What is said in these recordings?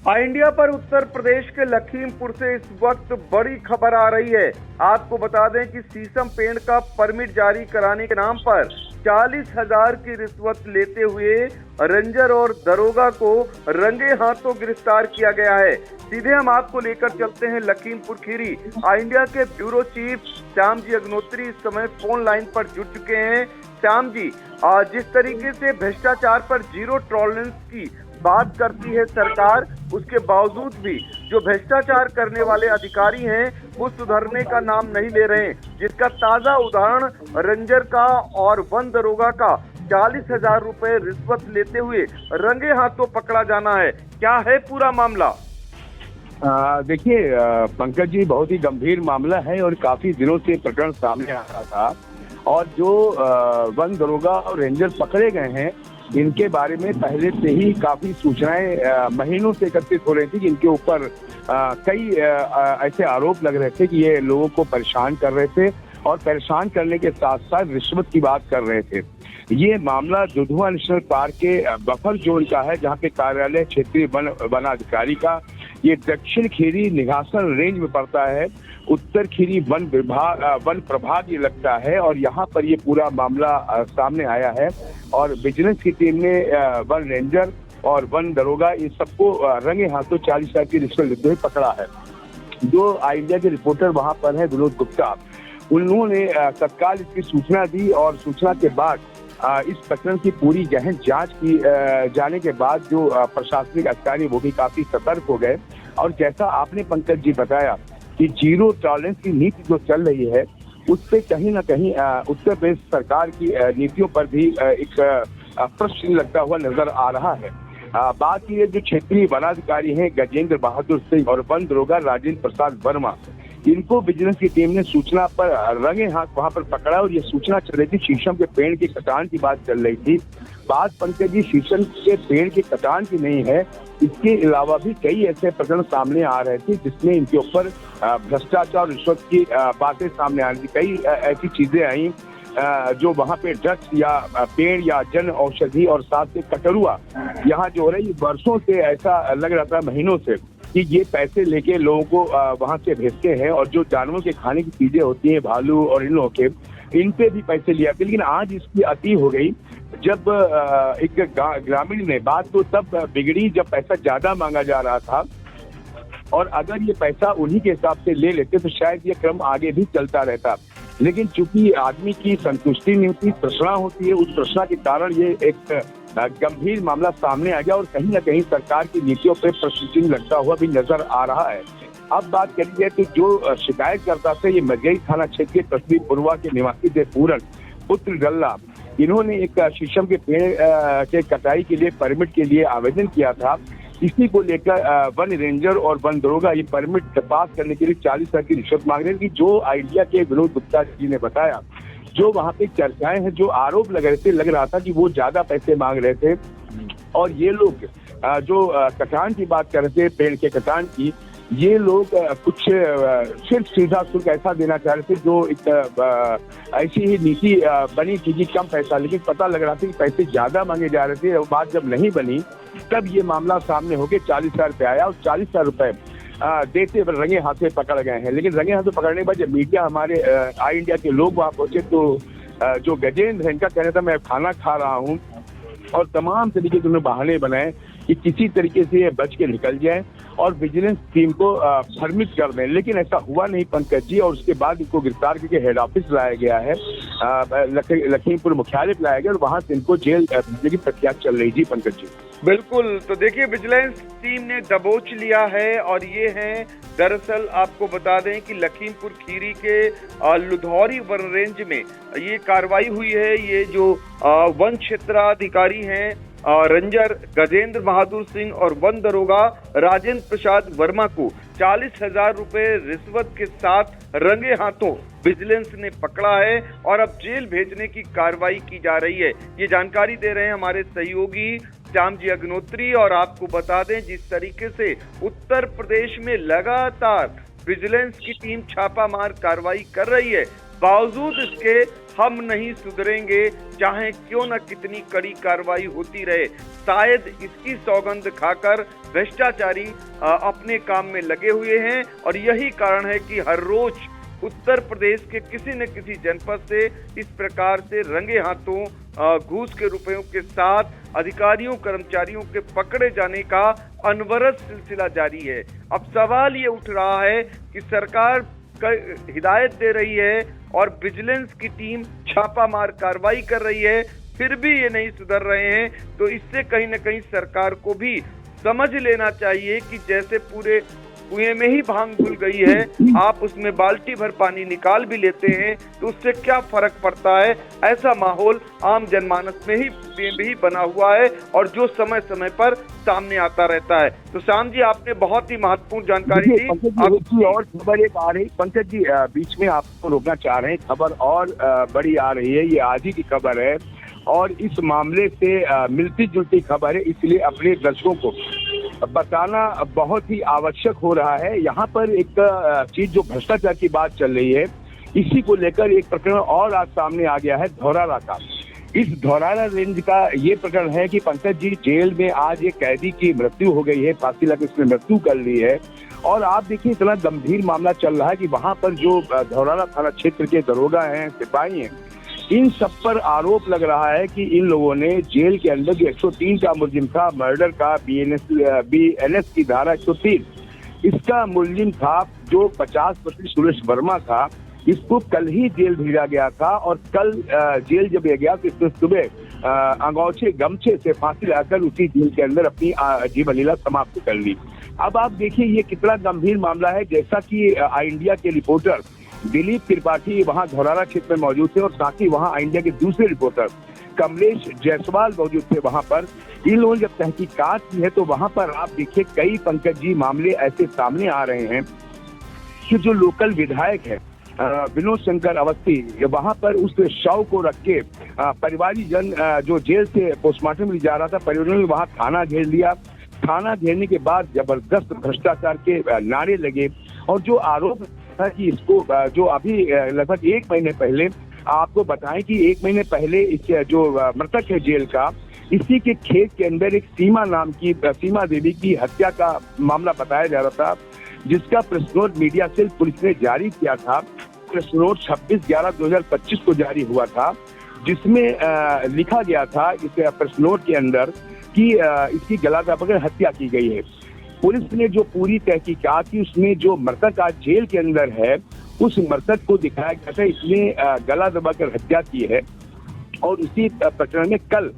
India पर उत्तर प्रदेश के लखीमपुर से इस वक्त बड़ी खबर आ रही है। आपको बता दें कि शीशम पेड़ का परमिट जारी कराने के नाम पर 40,000 की रिश्वत लेते हुए रेंजर और दरोगा को रंगे हाथों गिरफ्तार किया गया है। सीधे हम आपको लेकर चलते हैं लखीमपुर खीरी। इंडिया के ब्यूरो चीफ श्याम जी अग्नोत्री इस समय फोन लाइन पर जुड़ चुके हैं। श्याम जी, जिस तरीके से भ्रष्टाचार पर जीरो टॉलरेंस की बात करती है सरकार, उसके बावजूद भी जो भ्रष्टाचार करने वाले अधिकारी हैं वो सुधरने का नाम नहीं ले रहे हैं, जिसका ताजा उदाहरण रेंजर का और वन दरोगा का 40,000 रुपए रिश्वत लेते हुए रंगे हाथों पकड़ा जाना है। क्या है पूरा मामला? देखिए पंकज जी, बहुत ही गंभीर मामला है और काफी दिनों से प्रकरण सामने आ रहा था। और जो वन दरोगा और रेंजर पकड़े गए हैं, इनके बारे में पहले से ही काफी सूचनाएं महीनों से एकत्रित हो रही थी कि इनके ऊपर कई ऐसे आरोप लग रहे थे कि ये लोगों को परेशान कर रहे थे और परेशान करने के साथ साथ रिश्वत की बात कर रहे थे। ये मामला दुधुआ नेशनल पार्क के बफर जोन का है, जहाँ पे कार्यालय क्षेत्रीय वन अधिकारी का ये दक्षिण खीरी निघासन रेंज में पड़ता है। उत्तर खीरी वन प्रभाग ये लगता है और यहाँ पर ये पूरा मामला सामने आया है। और विजिलेंस की टीम ने वन रेंजर और वन दरोगा इन सबको रंगे हाथों 40,000 की रिश्वत लेते हुए पकड़ा है। जो इंडिया के रिपोर्टर वहाँ पर है विनोद गुप्ता, उन्होंने तत्काल इसकी सूचना दी और सूचना के बाद इस प्रकरण की पूरी गहन जांच की जाने के बाद जो प्रशासनिक अधिकारी वो भी काफी सतर्क हो गए। और जैसा आपने पंकज जी बताया कि जीरो टॉलरेंस की नीति जो चल रही है, उससे कहीं ना कहीं उत्तर प्रदेश सरकार की नीतियों पर भी एक प्रश्न लगता हुआ नजर आ रहा है। बात की है जो क्षेत्रीय वनाधिकारी हैं गजेंद्र बहादुर सिंह और वन दरोगा राजेंद्र प्रसाद वर्मा, इनको विजिलेंस की टीम ने सूचना पर रंगे हाथ वहां पर पकड़ा। और ये सूचना चल रही थी, शीशम के पेड़ की कटान की बात चल रही थी। बात पंकज जी शीशम के पेड़ की कटान की नहीं है, इसके अलावा भी कई ऐसे प्रकरण सामने आ रहे थे जिसमें इनके ऊपर भ्रष्टाचार रिश्वत की बातें सामने आ रही थी। कई ऐसी चीजें आई जो वहाँ पे ड्रग्स या पेड़ या जन औषधि और साथ में कटरुआ यहाँ जो हो रही है, वर्षों से ऐसा लग रहा था, महीनों से, कि ये पैसे लेके लोगों को वहाँ से भेजते हैं। और जो जानवरों के खाने की चीजें होती हैं, भालू और इन लोगों के, इन पे भी पैसे लिया। लेकिन आज इसकी अति हो गई। जब एक ग्रामीण ने, बात तो तब बिगड़ी जब पैसा ज्यादा मांगा जा रहा था, और अगर ये पैसा उन्हीं के हिसाब से ले लेते तो शायद ये क्रम आगे भी चलता रहता। लेकिन चूंकि आदमी की संतुष्टि नहीं होती, तृष्णा होती है, उस तृष्णा के कारण ये एक गंभीर मामला सामने आ गया और कहीं ना कहीं सरकार की नीतियों पर प्रश्न चिन्ह लगता हुआ भी नजर आ रहा है। अब बात करी जाए तो जो शिकायतकर्ता थे, ये मरगई थाना क्षेत्र के तस्वीर पुरवा के निवासी थे पूरन पुत्र डल्ला। इन्होंने एक शीशम के पेड़ के कटाई के लिए परमिट के लिए आवेदन किया था। इसी को लेकर वन रेंजर और वन दरोगा ये परमिट पास करने के लिए 40,000 की रिश्वत मांग रहे थे। जो आइडिया के विनोद गुप्ता जी ने बताया, जो वहाँ पे चर्चाएं हैं, जो आरोप लग रहा था कि वो ज्यादा पैसे मांग रहे थे। और ये लोग जो कटान की बात कर रहे थे, पेड़ के कटान की, ये लोग कुछ सिर्फ सीधा शुल्क ऐसा देना चाह रहे थे जो एक ऐसी ही नीति बनी थी कि कम पैसा, लेकिन पता लग रहा था कि पैसे ज्यादा मांगे जा रहे थे। और बात जब नहीं बनी तब ये मामला सामने हो गया, 40,000 रुपये आया और 40,000 रुपये देते रंगे हाथ से पकड़ गए हैं। लेकिन रंगे हाथ से पकड़ने के बाद जब मीडिया, हमारे इंडिया के लोग वहाँ पहुंचे तो जो गजेंद्र है, इनका कहना था मैं खाना खा रहा हूँ, और तमाम तरीके से उन्होंने बहाने बनाए कि किसी तरीके से ये बच के निकल जाए और विजिलेंस टीम को भ्रमित कर दें। लेकिन ऐसा हुआ नहीं पंकज जी, और उसके बाद इनको गिरफ्तार करके हेड ऑफिस लाया गया है, लखीमपुर मुख्यालय लाया गया और वहां से इनको जेल भेजने की प्रक्रिया चल रही जी पंकज जी। बिल्कुल, तो देखिए विजिलेंस टीम ने दबोच लिया है और ये है, दरअसल आपको बता दें कि लखीमपुर खीरी के लुधौरी वन रेंज में ये कार्रवाई हुई है। ये जो वन क्षेत्राधिकारी हैं रेंजर गजेंद्र बहादुर सिंह और वन दरोगा राजेंद्र प्रसाद वर्मा को 40,000 रुपए रिश्वत के साथ रंगे हाथों विजिलेंस ने पकड़ा है और अब जेल भेजने की कार्रवाई की जा रही है। ये जानकारी दे रहे हैं हमारे सहयोगी श्याम जी अग्नोत्री। और आपको बता दें, जिस तरीके से उत्तर प्रदेश में लगातार विजिलेंस की टीम छापामार कार्रवाई कर रही है, बावजूद इसके हम नहीं सुधरेंगे, चाहे क्यों न कितनी कड़ी कार्रवाई होती रहे। शायद इसकी सौगंध खाकर भ्रष्टाचारी अपने काम में लगे हुए हैं और यही कारण है कि हर रोज उत्तर प्रदेश के किसी न किसी जनपद से इस प्रकार से रंगे हाथों घूस के रुपयों के साथ अधिकारियों कर्मचारियों के पकड़े जाने का अनवरत सिलसिला जारी है। अब सवाल ये उठ रहा है कि सरकार हिदायत दे रही है और विजिलेंस की टीम छापामार कार्रवाई कर रही है, फिर भी ये नहीं सुधर रहे हैं। तो इससे कहीं न कहीं सरकार को भी समझ लेना चाहिए कि जैसे पूरे कुएं में ही भांग घुल गई है, आप उसमें बाल्टी भर पानी निकाल भी लेते हैं तो उससे क्या फर्क पड़ता है। ऐसा माहौल आम जनमानस में भी बना हुआ है और जो समय समय पर सामने आता रहता है। तो श्याम जी, आपने बहुत ही महत्वपूर्ण जानकारी दी। और खबर एक आ रही, पंकज जी बीच में आपको रोकना चाह रहे हैं, खबर और बड़ी आ रही है, ये आज ही की खबर है और इस मामले से मिलती जुलती खबर है, इसलिए अपने दर्शकों को बताना बहुत ही आवश्यक हो रहा है। यहाँ पर एक चीज जो भ्रष्टाचार की बात चल रही है, इसी को लेकर एक प्रकरण और आज सामने आ गया है धौरारा का। इस धौरारा रेंज का ये प्रकरण है कि पंकज जी, जेल में आज एक कैदी की मृत्यु हो गई है, फांसी लगा इसने मृत्यु कर ली है। और आप देखिए इतना गंभीर मामला चल रहा है कि वहां पर जो धौरारा थाना क्षेत्र के दरोगा हैं, सिपाही हैं, इन सब पर आरोप लग रहा है कि इन लोगों ने जेल के अंदर जो 103 का मुलजिम था, मर्डर का BNS की धारा 103, इसका मुलजिम था जो 50% सुरेश वर्मा था, इसको कल ही जेल भेजा गया था और कल जेल जब गया तो इसने सुबह अंगौछे गमछे से फांसी लगाकर उसी जेल के अंदर अपनी जीवन लीला समाप्त कर ली। अब आप देखिए ये कितना गंभीर मामला है। जैसा कि इंडिया के रिपोर्टर दिलीप त्रिपाठी वहां धौरारा क्षेत्र में मौजूद थे और साथ ही वहां इंडिया के दूसरे रिपोर्टर कमलेश जायसवाल मौजूद थे वहां पर। इन लोगों ने जब तहकीकात की है तो वहां पर आप देखिए कई पंकज जी मामले ऐसे सामने आ रहे हैं कि जो लोकल विधायक है विनोद शंकर अवस्थी, वहां पर उस शव को रख के परिवारी जन जो जेल से पोस्टमार्टम में जा रहा था, परिवारों ने वहां थाना घेर लिया। थाना घेरने के बाद जबरदस्त भ्रष्टाचार के नारे लगे और जो आरोप था कि इसको जो अभी लगभग 1 महीने पहले आपको बताएं कि 1 महीने पहले इस जो मृतक है जेल का, इसी के खेत के अंदर एक सीमा नाम की सीमा देवी की हत्या का मामला बताया जा रहा था, जिसका press note media cell police ने जारी किया था। प्रेस नोट 26/11/2025 को जारी हुआ था, जिसमें लिखा गया था इस प्रेस नोट के अंदर कि इसकी गला दबाकर हत्या की गई है। पुलिस ने जो पूरी तहकीकात की, उसमें जो मृतक आज जेल के अंदर है, उस मृतक को दिखाया गया था इसने गला दबाकर हत्या की है। और इसी प्रकरण में कल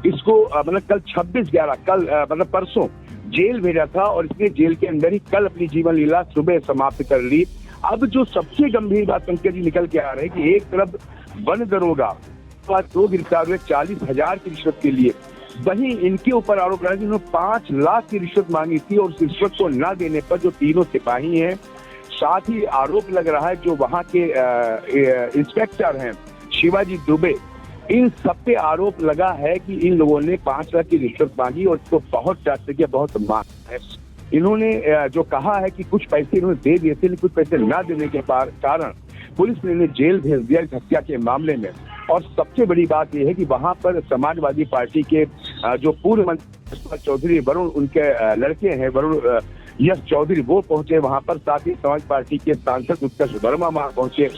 इसको मतलब कल 26/11 कल मतलब परसों जेल भेजा था और इसने जेल के अंदर ही कल अपनी जीवन लीला सुबह समाप्त कर ली। अब जो सबसे गंभीर बात पंकज जी निकल के आ रही है कि एक तरफ वन दरोगा 2 गिरफ्तार हुए 40,000 की रिश्वत के लिए, वहीं इनके ऊपर आरोप लगा कि उन्होंने 5 लाख की रिश्वत मांगी थी और उस रिश्वत को न देने पर जो तीनों सिपाही हैं, साथ ही आरोप लग रहा है जो वहां के इंस्पेक्टर हैं शिवाजी दुबे, इन सब पे आरोप लगा है कि इन लोगों ने 5 लाख की रिश्वत मांगी और इसको बहुत चार्ज किया, बहुत मांग है। इन्होंने जो कहा है कि कुछ पैसे इन्होंने दे दिए थे, लेकिन कुछ पैसे ना देने के कारण पुलिस ने इन्हें जेल भेज दिया इस हत्या के मामले में। और सबसे बड़ी बात यह है कि वहां पर समाजवादी पार्टी के जो पूर्व मंत्री चौधरी वरुण, उनके लड़के हैं वरुण यश चौधरी, वो पहुंचे वहां पर। साथ ही समाज पार्टी के सांसद उत्कर्ष वर्मा वहां पहुंचे,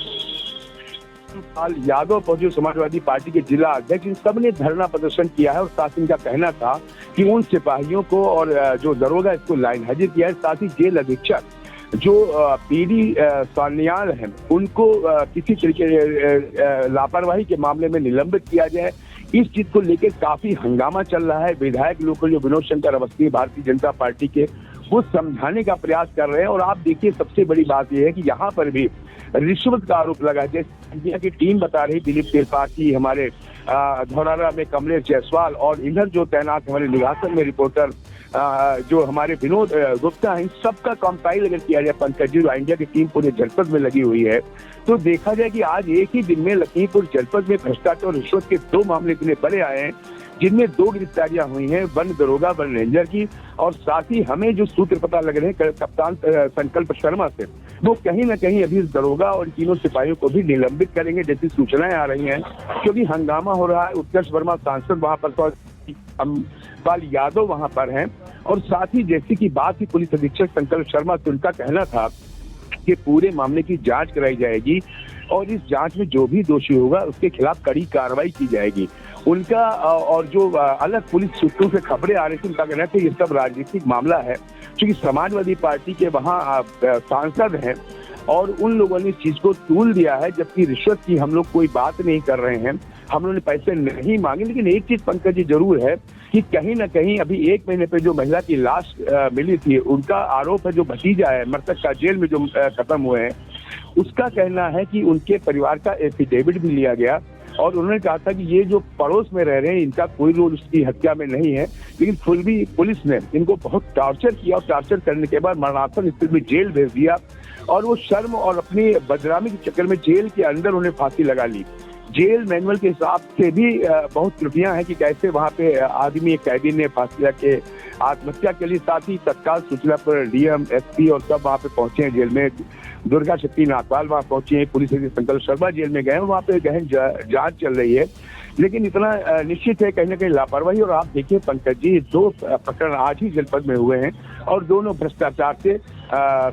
यादव पहुंचे, समाजवादी पार्टी के जिला अध्यक्ष, इन सब ने धरना प्रदर्शन किया है। और साथ इनका कहना था कि उन सिपाहियों को और जो दरोगा इसको लाइन हाजिर किया है। साथ ही जेल अधीक्षक जो पीडी सान्याल हैं, उनको किसी तरीके लापरवाही के मामले में निलंबित किया जाए। इस चीज को लेकर काफी हंगामा चल रहा है। विधायक लोग जो विनोद शंकर अवस्थी भारतीय जनता पार्टी के, वो समझाने का प्रयास कर रहे हैं। और आप देखिए सबसे बड़ी बात यह है कि यहाँ पर भी रिश्वत का आरोप लगा है। जैसे इंडिया की टीम बता रही, दिलीप त्रिपाठी, हमारे धौरारा में कमलेश जायसवाल और इधर जो तैनात हमारे निगासन में रिपोर्टर जो हमारे विनोद गुप्ता हैं, सबका कंपाइल अगर किया जाए पंकज जी, इंडिया की टीम पूरे जनपद में लगी हुई है, तो देखा जाए कि आज एक ही दिन में लखीमपुर जनपद में भ्रष्टाचार और रिश्वत के 2 मामले इतने बड़े आए हैं, जिनमें 2 गिरफ्तारियां हुई हैं, वन दरोगा वन रेंजर की। और साथ ही हमें जो सूत्र पता लग रहे हैं कप्तान संकल्प शर्मा से, वो कहीं ना कहीं अभी दरोगा और तीनों सिपाहियों को भी निलंबित करेंगे जैसी सूचनाएं आ रही हैं, क्योंकि हंगामा हो रहा है। उत्कर्ष वर्मा सांसद वहां पर तो अमरपाल यादव वहां पर हैं, और साथ ही जैसी की बात ही पुलिस अधीक्षक संकल्प शर्मा से उनका कहना था कि पूरे मामले की जांच कराई जाएगी और इस जांच में जो भी दोषी होगा उसके खिलाफ कड़ी कार्रवाई की जाएगी। उनका और जो अलग पुलिस सूत्रों से खबरें आ रही थी, उनका कहना था ये सब राजनीतिक मामला है, क्योंकि समाजवादी पार्टी के वहाँ सांसद हैं और उन लोगों ने इस चीज को तूल दिया है, जबकि रिश्वत की हम लोग कोई बात नहीं कर रहे हैं, हम लोगों ने पैसे नहीं मांगे। लेकिन एक चीज पंकज जी जरूर है कि कहीं ना कहीं अभी 1 महीने पे जो महिला की लाश मिली थी, उनका आरोप है जो भतीजा है मृतक का जेल में जो खत्म हुए हैं, उसका कहना है कि उनके परिवार का एफिडेविट भी लिया गया और उन्होंने कहा था कि ये जो पड़ोस में रह रहे हैं इनका कोई रोल उसकी हत्या में नहीं है, लेकिन फिर भी पुलिस ने इनको बहुत टॉर्चर किया और टॉर्चर करने के बाद मरणासन स्थिति में जेल भेज दिया और वो शर्म और अपनी बदनामी के चक्कर में जेल के अंदर उन्हें फांसी लगा ली। जेल मैनुअल के हिसाब से भी बहुत त्रुटियां हैं कि कैसे वहां पे आदमी एक कैदी ने फांसी लगा के आत्महत्या के लिए। साथ ही तत्काल सूचना पर डीएम एसपी और सब वहां पे पहुंचे हैं जेल में। दुर्गा शक्ति नागपाल वहां पहुंचे हैं, पुलिस अधीक्षक संकल्प शर्मा जेल में गए, वहां पे गहन जांच चल रही है। लेकिन इतना निश्चित है कहीं ना कहीं लापरवाही। और आप देखिए पंकज जी, 2 प्रकरण आज ही जनपद में हुए हैं और दोनों भ्रष्टाचार से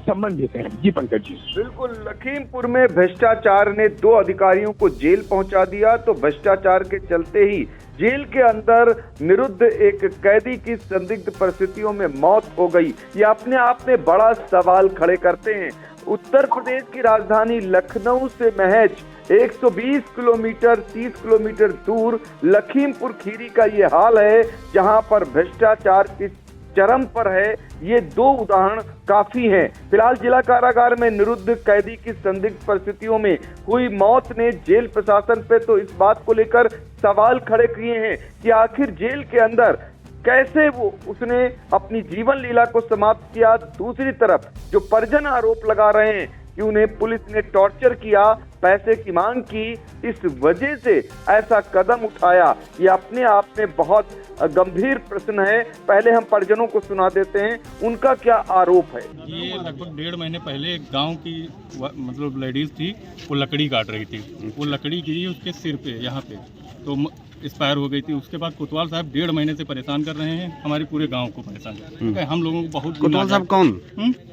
संबंधित हैं। जी पंकज जी, बिल्कुल। लखीमपुर में भ्रष्टाचार ने 2 अधिकारियों को जेल पहुंचा दिया, तो भ्रष्टाचार के चलते ही जेल के अंदर निरुद्ध एक कैदी की संदिग्ध परिस्थितियों में मौत हो गई। ये अपने आप में बड़ा सवाल खड़े करते हैं। उत्तर प्रदेश की राजधानी लखनऊ से महज 120 किलोमीटर 30 किलोमीटर दूर लखीमपुर खीरी का ये हाल है, जहां पर भ्रष्टाचार की चरम पर है। ये 2 उदाहरण काफी हैं। फिलहाल जिला कारागार में निरुद्ध कैदी की संदिग्ध परिस्थितियों में हुई मौत ने जेल प्रशासन पे तो इस बात को लेकर सवाल खड़े किए हैं कि आखिर जेल के अंदर कैसे उसने अपनी जीवन लीला को समाप्त किया। दूसरी तरफ जो परिजन आरोप लगा रहे हैं कि उन्हें पुलिस ने टॉर्चर किया, पैसे की मांग की, इस वजह से ऐसा कदम उठाया, ये अपने आप में बहुत गंभीर प्रश्न है। पहले हम परिजनों को सुना देते हैं, उनका क्या आरोप है। ये लगभग 1.5 महीने पहले एक गांव की मतलब लेडीज थी, वो लकड़ी काट रही थी, वो लकड़ी गिरी उसके सिर पे, यहाँ पे तो एक्सपायर हो गई थी। उसके बाद कोतवाल साहब 1.5 महीने से परेशान कर रहे हैं, हमारे पूरे गांव को परेशान कर रहे हैं। हम लोगों को बहुत। कोतवाल साहब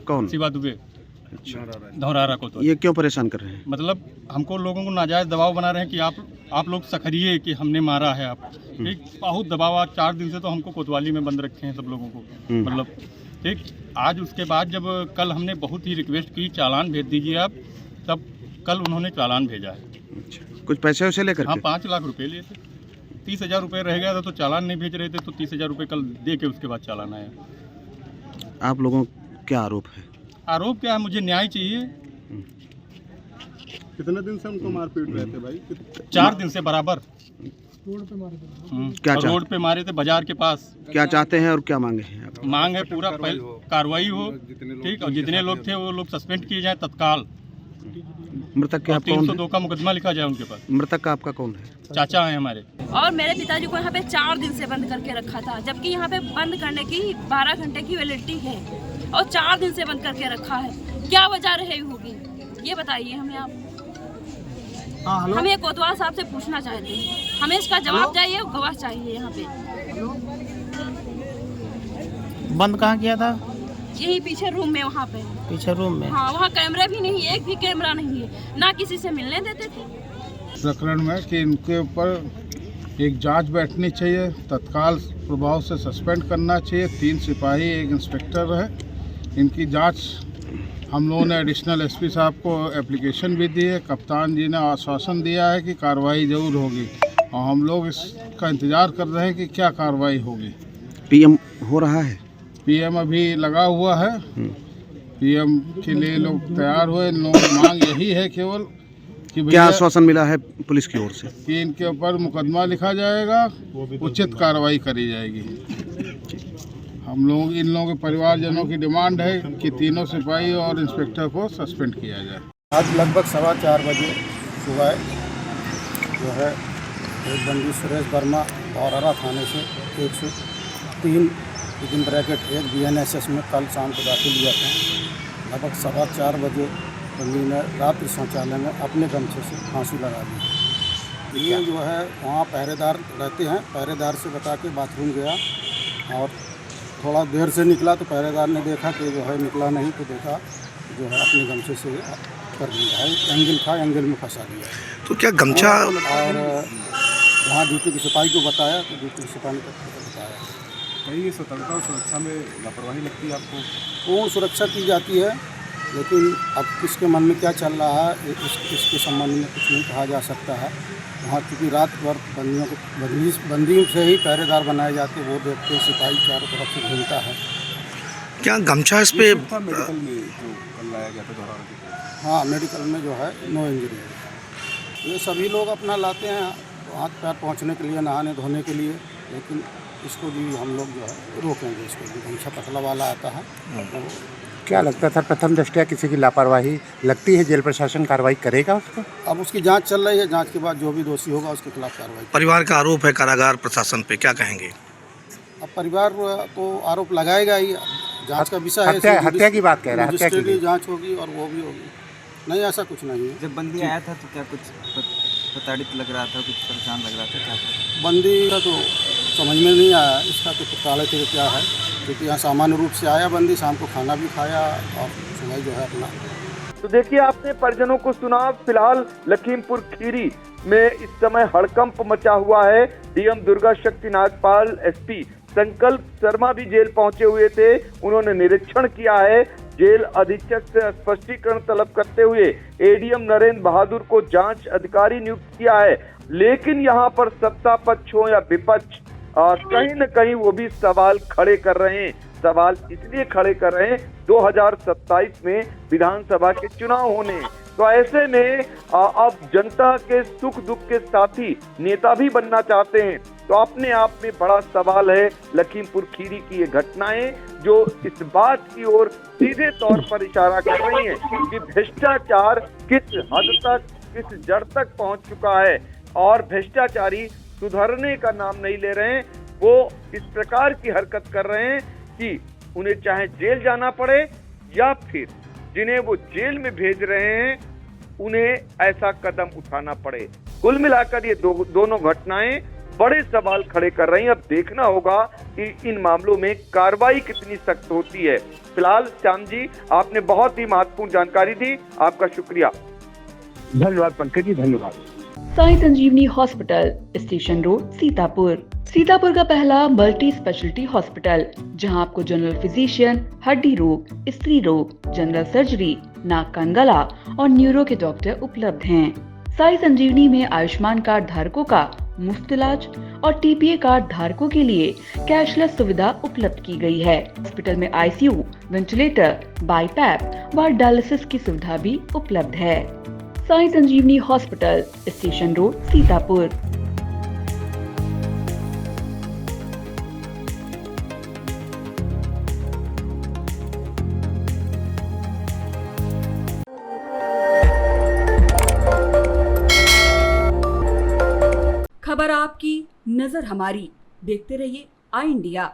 कौन? शिवा दुबे, धौरारा को। तो ये क्यों परेशान कर रहे हैं? मतलब हमको लोगों को नाजायज दबाव बना रहे हैं कि आप लोग सखरिए कि हमने मारा है आप। ठीक, बहुत दबाव। आज 4 दिन से तो हमको कोतवाली में बंद रखे हैं सब लोगों को, मतलब ठीक। आज उसके बाद जब कल हमने बहुत ही रिक्वेस्ट की चालान भेज दीजिए आप, तब कल उन्होंने चालान भेजा है। कुछ पैसे वैसे लेकर? हाँ, 5 लाख रुपए लिए थे। 30,000 रुपये रह गया था तो चालान नहीं भेज रहे थे, तो 30,000 रुपये कल दे के उसके बाद चालान आया। आप लोगों का क्या आरोप है? आरोप क्या है, मुझे न्याय चाहिए। कितने दिन से उनको मारपीट रहे थे भाई? 4 दिन से बराबर रोड पे मारे थे। क्या रोड पे मारे थे, बाजार के पास। क्या चाहते हैं और क्या मांगे हैं आप? मांग है पूरा कार्रवाई हो, ठीक, और जितने लोग थे वो लोग सस्पेंड किए जाए तत्काल। मृतक के आप कौन? 302 का मुकदमा लिखा जाए उनके पास। मृतक का आपका कौन है? चाचा है हमारे। और मेरे पिताजी को यहाँ पे 4 दिन से बंद करके रखा था, जबकि यहाँ पे बंद करने की 12 घंटे की वैलिडिटी है और 4 दिन से बंद करके रखा है। क्या वजह रही होगी, ये बताइए हमें आप। हम ये कोतवाल साहब से पूछना चाहते हैं, हमें इसका जवाब चाहिए, गवाह चाहिए। यहाँ पे बंद कहाँ किया था? यही पीछे रूम में, वहाँ पे पीछे रूम में। हाँ, वहाँ कैमरा भी नहीं है, एक भी कैमरा नहीं है, ना किसी से मिलने देते थे। प्रकरण में कि इनके ऊपर एक जांच बैठनी चाहिए, तत्काल प्रभाव से सस्पेंड करना चाहिए। 3 सिपाही 1 इंस्पेक्टर है, इनकी जांच हम लोगों ने एडिशनल एसपी साहब को एप्लीकेशन भी दी है। कप्तान जी ने आश्वासन दिया है कि कार्रवाई जरूर होगी और हम लोग इसका इंतज़ार कर रहे हैं कि क्या कार्रवाई होगी। पीएम हो रहा है? पीएम अभी लगा हुआ है, पीएम के लिए लोग तैयार हुए। इन लोगों की मांग यही है केवल कि क्या आश्वासन मिला है पुलिस की ओर से? कि इनके ऊपर मुकदमा लिखा जाएगा, उचित कार्रवाई करी जाएगी। हम लोग इन लोगों के परिवारजनों की डिमांड है कि तीनों सिपाही और इंस्पेक्टर को सस्पेंड किया जाए। आज लगभग 4:15 बजे सुबह जो है एक बंदी सुरेश वर्मा धौरारा थाने से 103 (1 BNSS में कल शाम को दाखिल हुआ था। लगभग 4:15 बजे बंदी ने रात्रि शौचालय में अपने गमछे से फांसी लगा दी। ये जो है वहाँ पहरेदार रहते हैं, पहरेदार से बता के बाथरूम गया और थोड़ा देर से निकला तो पहरेदार ने देखा कि जो है निकला नहीं, तो देखा जो है अपने गमछे से कर दिया है, एंगल था, एंगल में फंसा दिया। तो क्या गमछा और वहाँ ड्यूटी के सिपाही को बताया तो ड्यूटी के सिपाही ने बताया। कहीं सतर्कता और सुरक्षा में लापरवाही लगती है आपको? पूर्ण सुरक्षा की जाती है, लेकिन अब किसके मन में क्या चल रहा है इसके संबंध में कुछ नहीं कहा जा सकता है। वहाँ चूँकि रात भर बंदियों को बंदियों से ही पहरेदार बनाए जाते, वो देखते हैं, सिपाही चारों तरफ से घूमता है। क्या गमछा इस पे मेडिकल में जो कल लाया गया था दोहरा? हाँ, मेडिकल में जो है नो इंजरी है। ये सभी लोग अपना लाते हैं हाथ पैर पहुँचने के लिए, नहाने धोने के लिए, लेकिन इसको भी हम लोग जो है रोकेंगे। इसको भी गमछा पतला वाला आता है। तो क्या लगता था प्रथम दृष्टया किसी की लापरवाही लगती है, जेल प्रशासन कार्रवाई करेगा उस पर? अब उसकी जांच चल रही है, जांच के बाद जो भी दोषी होगा उसके खिलाफ कार्रवाई। परिवार का आरोप है कारागार प्रशासन पे, क्या कहेंगे? अब परिवार तो आरोप लगाएगा ही, जांच का विषय है। हत्या की बात कह रहा है, हत्या की जांच होगी और वो भी होगी। नहीं, ऐसा कुछ नहीं है। जब बंदी आया था तो क्या कुछ प्रताड़ित लग रहा था, कुछ परेशान लग रहा था, क्या बंदी का तो समझ में नहीं आया इसका तो प्रताड़ित क्या है, क्योंकि यहाँ सामान्य रूप से आया बंदी, शाम को खाना भी खाया और सुबह जो है अपना। तो देखिए, आपने परिजनों को सुना। फिलहाल लखीमपुर खीरी में इस समय हड़कंप मचा हुआ है। डीएम दुर्गा शक्ति नागपाल, एसपी संकल्प शर्मा भी जेल पहुंचे हुए थे। उन्होंने निरीक्षण किया है। जेल अधीक्षक से स्पष्टीकरण तलब करते हुए एडीएम नरेंद्र बहादुर को जांच अधिकारी नियुक्त किया है। लेकिन यहां पर सत्ता पक्ष हो या विपक्ष, कहीं न कहीं वो भी सवाल खड़े कर रहे हैं। सवाल इसलिए खड़े कर रहे हैं 2027 में विधानसभा के चुनाव होने हैं। तो ऐसे में अब जनता के सुख दुख के साथी नेता भी बनना चाहते हैं। तो अपने आप में बड़ा सवाल है लखीमपुर खीरी की ये घटनाएं, जो इस बात की ओर सीधे तौर पर इशारा कर रही हैं कि भ्रष्टाचार किस हद तक, किस जड़ तक पहुंच चुका है और भ्रष्टाचारी सुधरने का नाम नहीं ले रहे हैं। वो इस प्रकार की हरकत कर रहे हैं कि उन्हें चाहे जेल जाना पड़े या फिर जिन्हें वो जेल में भेज रहे हैं उन्हें ऐसा कदम उठाना पड़े। कुल मिलाकर ये दोनों घटनाएं बड़े सवाल खड़े कर रही हैं। अब देखना होगा कि इन मामलों में कार्रवाई कितनी सख्त होती है। फिलहाल श्याम जी, आपने बहुत ही महत्वपूर्ण जानकारी दी, आपका शुक्रिया। धन्यवाद पंकज जी, धन्यवाद। Sai Sanjeevani hospital, station road, Sitapur. Sitapur का पहला मल्टी स्पेशलिटी हॉस्पिटल, जहां आपको जनरल फिजिशियन, हड्डी रोग, स्त्री रोग, जनरल सर्जरी, नाक कान गला और न्यूरो के डॉक्टर उपलब्ध हैं। साई संजीवनी में आयुष्मान कार्ड धारकों का मुफ्त इलाज और टीपीए कार्ड धारकों के लिए कैशलेस सुविधा उपलब्ध की गई है। हॉस्पिटल में आईसीयू, वेंटिलेटर, बाईपैप व डायलिसिस की सुविधा भी उपलब्ध है। Sai Sanjeevani hospital, station road, Sitapur. खबर आपकी, नजर हमारी। देखते रहिए आई इंडिया।